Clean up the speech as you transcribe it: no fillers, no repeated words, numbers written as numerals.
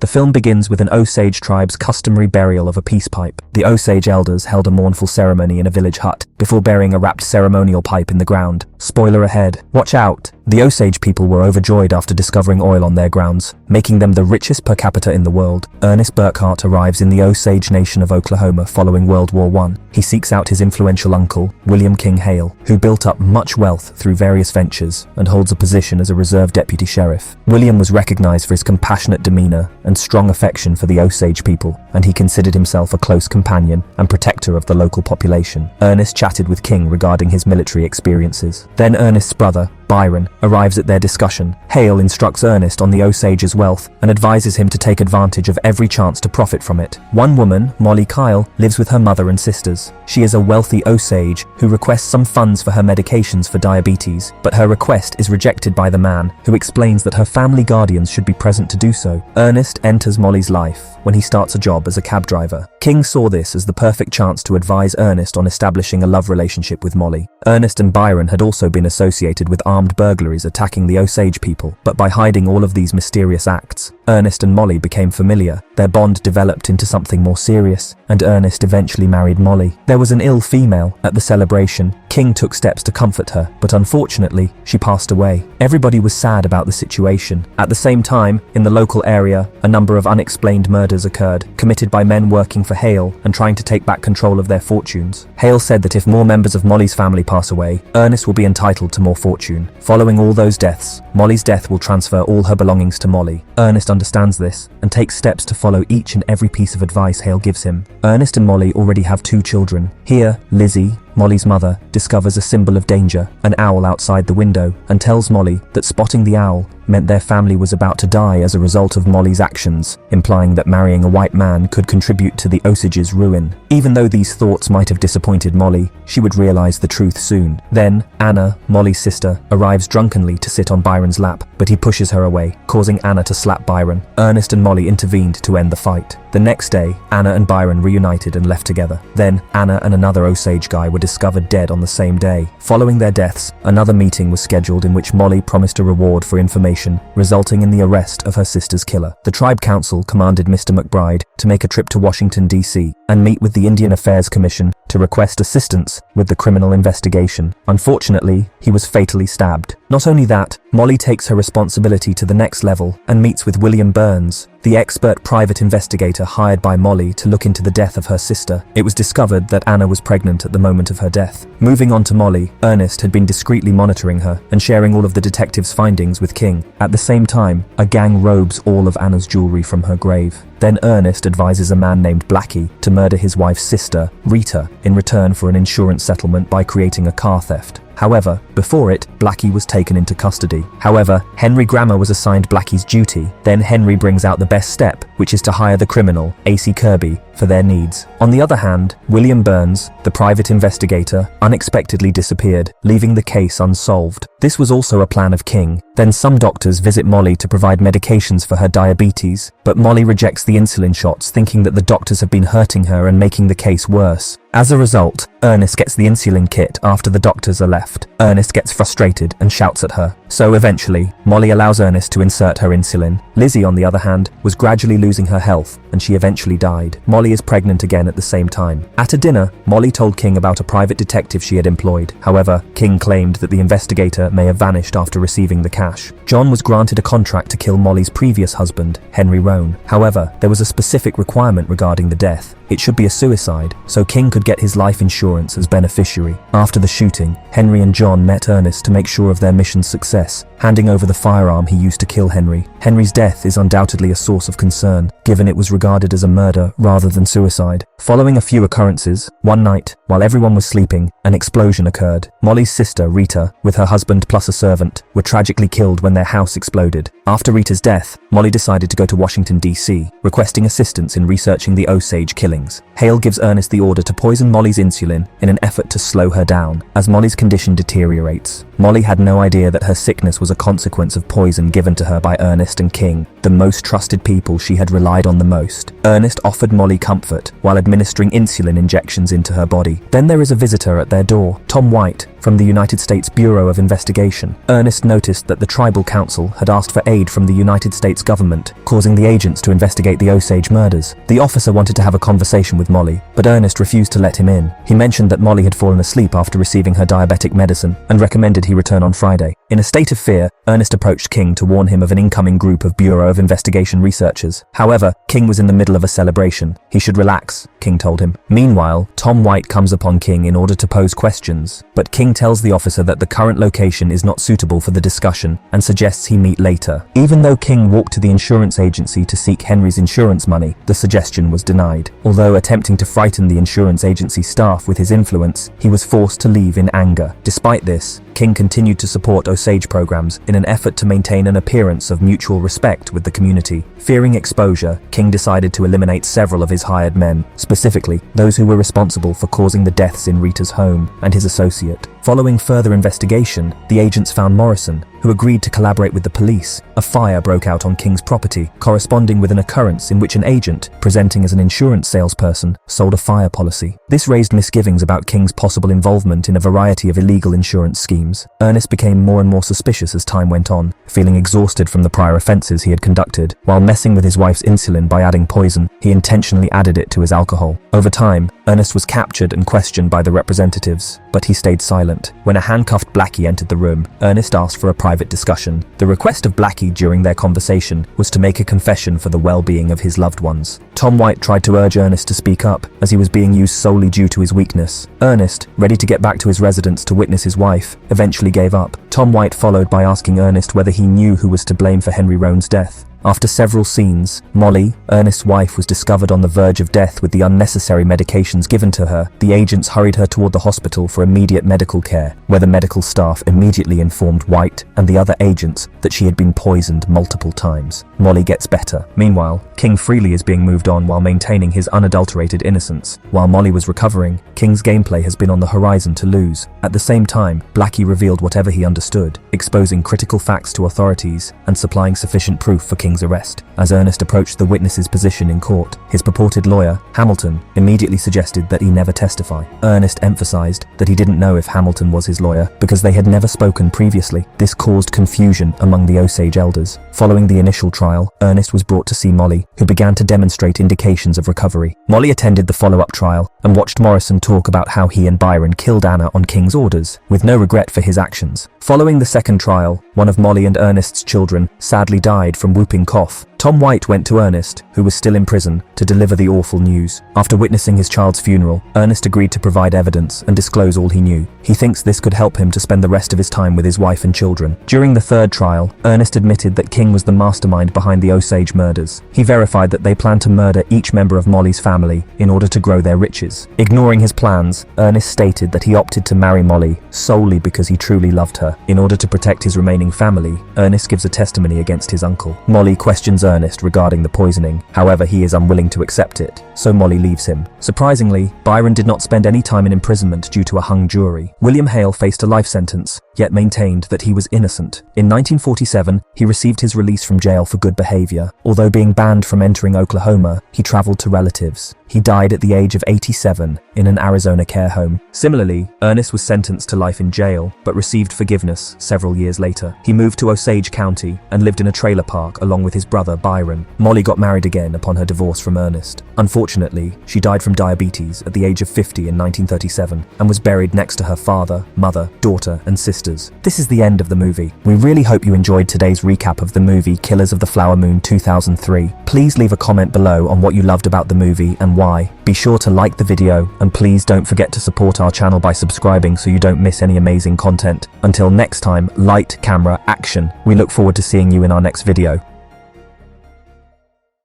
The film begins with an Osage Tribes customary burial of a peace pipe. The Osage elders held a mournful ceremony in a village hut before burying a wrapped ceremonial pipe in the ground. Spoiler ahead. Watch out! The Osage people were overjoyed after discovering oil on their grounds, making them the richest per capita in the world. Ernest Burkhart arrives in the Osage Nation of Oklahoma following World War I. He seeks out his influential uncle, William King Hale, who built up much wealth through various ventures and holds a position as a reserve deputy sheriff. William was recognized for his compassionate demeanor and strong affection for the Osage people, and he considered himself a close companion and protector of the local population. Ernest chatted with King regarding his military experiences. Then Ernest's brother, Byron, arrives at their discussion. Hale instructs Ernest on the Osage's wealth and advises him to take advantage of every chance to profit from it. One woman, Molly Kyle, lives with her mother and sisters. She is a wealthy Osage who requests some funds for her medications for diabetes, but her request is rejected by the man, who explains that her family guardians should be present to do so. Ernest enters Molly's life when he starts a job as a cab driver. King saw this as the perfect chance to advise Ernest on establishing a love relationship with Molly. Ernest and Byron had also been associated with armed burglaries attacking the Osage people, but by hiding all of these mysterious acts, Ernest and Molly became familiar. Their bond developed into something more serious, and Ernest eventually married Molly. There was an ill female at the celebration. King took steps to comfort her, but unfortunately, she passed away. Everybody was sad about the situation. At the same time, in the local area, a number of unexplained murders occurred, committed by men working for Hale and trying to take back control of their fortunes. Hale said that if more members of Molly's family pass away, Ernest will be entitled to more fortune. Following all those deaths, Molly's death will transfer all her belongings to Molly. Ernest understands this and takes steps to follow each and every piece of advice Hale gives him. Ernest and Molly already have 2 children. Here, Lizzie, Molly's mother, discovers a symbol of danger, an owl outside the window, and tells Molly that spotting the owl meant their family was about to die as a result of Molly's actions, implying that marrying a white man could contribute to the Osage's ruin. Even though these thoughts might have disappointed Molly, she would realize the truth soon. Then, Anna, Molly's sister, arrives drunkenly to sit on Byron's lap, but he pushes her away, causing Anna to slap Byron. Ernest and Molly intervened to end the fight. The next day, Anna and Byron reunited and left together. Then, Anna and another Osage guy were discovered dead on the same day. Following their deaths, another meeting was scheduled in which Molly promised a reward for information, resulting in the arrest of her sister's killer. The tribe council commanded Mr. McBride to make a trip to Washington, D.C. and meet with the Indian Affairs Commission to request assistance with the criminal investigation. Unfortunately, he was fatally stabbed. Not only that, Molly takes her responsibility to the next level and meets with William Burns, the expert private investigator hired by Molly to look into the death of her sister. It was discovered that Anna was pregnant at the moment of her death. Moving on to Molly, Ernest had been discreetly monitoring her and sharing all of the detective's findings with King. At the same time, a gang robes all of Anna's jewelry from her grave. Then Ernest advises a man named Blackie to murder his wife's sister, Rita, in return for an insurance settlement by creating a car theft. However, before it, Blackie was taken into custody. However, Henry Grammer was assigned Blackie's duty. Then Henry brings out the best step, which is to hire the criminal, A.C. Kirby, for their needs. On the other hand, William Burns, the private investigator, unexpectedly disappeared, leaving the case unsolved. This was also a plan of King. Then some doctors visit Molly to provide medications for her diabetes, but Molly rejects the insulin shots, thinking that the doctors have been hurting her and making the case worse. As a result, Ernest gets the insulin kit after the doctors are left. Ernest gets frustrated and shouts at her. So eventually, Molly allows Ernest to insert her insulin. Lizzie, on the other hand, was gradually losing her health, and she eventually died. Molly is pregnant again at the same time. At a dinner, Molly told King about a private detective she had employed. However, King claimed that the investigator may have vanished after receiving the cash. John was granted a contract to kill Molly's previous husband, Henry Roan. However, there was a specific requirement regarding the death. It should be a suicide, so King could get his life insurance as beneficiary. After the shooting, Henry and John met Ernest to make sure of their mission's success, handing over the firearm he used to kill Henry. Henry's death is undoubtedly a source of concern, given it was regarded as a murder rather than suicide. Following a few occurrences, one night, while everyone was sleeping, an explosion occurred. Molly's sister, Rita, with her husband plus a servant, were tragically killed when their house exploded. After Rita's death, Molly decided to go to Washington, D.C., requesting assistance in researching the Osage killings. Hale gives Ernest the order to poison Molly's insulin in an effort to slow her down. As Molly's condition deteriorates, Molly had no idea that her sickness was a consequence of poison given to her by Ernest and King, the most trusted people she had relied on the most. Ernest offered Molly comfort while administering insulin injections into her body. Then there is a visitor at their door, Tom White, from the United States Bureau of Investigation. Ernest noticed that the tribal council had asked for aid from the United States government, causing the agents to investigate the Osage murders. The officer wanted to have a conversation with Molly, but Ernest refused to let him in. He mentioned that Molly had fallen asleep after receiving her diabetic medicine and recommended he return on Friday. In a state of fear, Ernest approached King to warn him of an incoming group of Bureau of Investigation researchers. However, King was in the middle of a celebration. He should relax, King told him. Meanwhile, Tom White comes upon King in order to pose questions, but King tells the officer that the current location is not suitable for the discussion and suggests he meet later. Even though King walked to the insurance agency to seek Henry's insurance money, the suggestion was denied. Although attempting to frighten the insurance agency staff with his influence, he was forced to leave in anger. Despite this, King continued to support Osage programs in an effort to maintain an appearance of mutual respect with the community. Fearing exposure, King decided to eliminate several of his hired men, specifically those who were responsible for causing the deaths in Rita's home and his associate. Following further investigation, the agents found Morrison, who agreed to collaborate with the police. A fire broke out on King's property, corresponding with an occurrence in which an agent, presenting as an insurance salesperson, sold a fire policy. This raised misgivings about King's possible involvement in a variety of illegal insurance schemes. Ernest became more and more suspicious as time went on, feeling exhausted from the prior offenses he had conducted. While messing with his wife's insulin by adding poison, he intentionally added it to his alcohol. Over time, Ernest was captured and questioned by the representatives, but he stayed silent. When a handcuffed Blackie entered the room, Ernest asked for a private discussion. The request of Blackie during their conversation was to make a confession for the well-being of his loved ones. Tom White tried to urge Ernest to speak up, as he was being used solely due to his weakness. Ernest, ready to get back to his residence to witness his wife, eventually gave up. Tom White followed by asking Ernest whether he knew who was to blame for Henry Roan's death. After several scenes, Molly, Ernest's wife, was discovered on the verge of death with the unnecessary medications given to her. The agents hurried her toward the hospital for immediate medical care, where the medical staff immediately informed White and the other agents that she had been poisoned multiple times. Molly gets better. Meanwhile, King freely is being moved on while maintaining his unadulterated innocence. While Molly was recovering, King's gameplay has been on the horizon to lose. At the same time, Blackie revealed whatever he understood, exposing critical facts to authorities and supplying sufficient proof for King's arrest. As Ernest approached the witness's position in court, his purported lawyer, Hamilton, immediately suggested that he never testify. Ernest emphasized that he didn't know if Hamilton was his lawyer because they had never spoken previously. This caused confusion among the Osage elders. Following the initial trial, Ernest was brought to see Molly, who began to demonstrate indications of recovery. Molly attended the follow-up trial and watched Morrison talk about how he and Byron killed Anna on King's orders, with no regret for his actions. Following the second trial, one of Molly and Ernest's children sadly died from whooping cough. Tom White went to Ernest, who was still in prison, to deliver the awful news. After witnessing his child's funeral, Ernest agreed to provide evidence and disclose all he knew. He thinks this could help him to spend the rest of his time with his wife and children. During the third trial, Ernest admitted that King was the mastermind behind the Osage murders. He verified that they planned to murder each member of Molly's family in order to grow their riches. Ignoring his plans, Ernest stated that he opted to marry Molly solely because he truly loved her. In order to protect his remaining family, Ernest gives a testimony against his uncle. Molly questions Ernest regarding the poisoning. However, he is unwilling to accept it, so Molly leaves him. Surprisingly, Byron did not spend any time in imprisonment due to a hung jury. William Hale faced a life sentence, yet maintained that he was innocent. In 1947, he received his release from jail for good behavior. Although being banned from entering Oklahoma, he traveled to relatives. He died at the age of 87 in an Arizona care home. Similarly, Ernest was sentenced to life in jail, but received forgiveness several years later. He moved to Osage County and lived in a trailer park along with his brother Byron. Molly got married again upon her divorce from Ernest. Unfortunately, she died from diabetes at the age of 50 in 1937 and was buried next to her father, mother, daughter, and sisters. This is the end of the movie. We really hope you enjoyed today's recap of the movie Killers of the Flower Moon 2003. Please leave a comment below on what you loved about the movie and why. Be sure to like the video, and please don't forget to support our channel by subscribing so you don't miss any amazing content. Until next time, light, camera, action. We look forward to seeing you in our next video.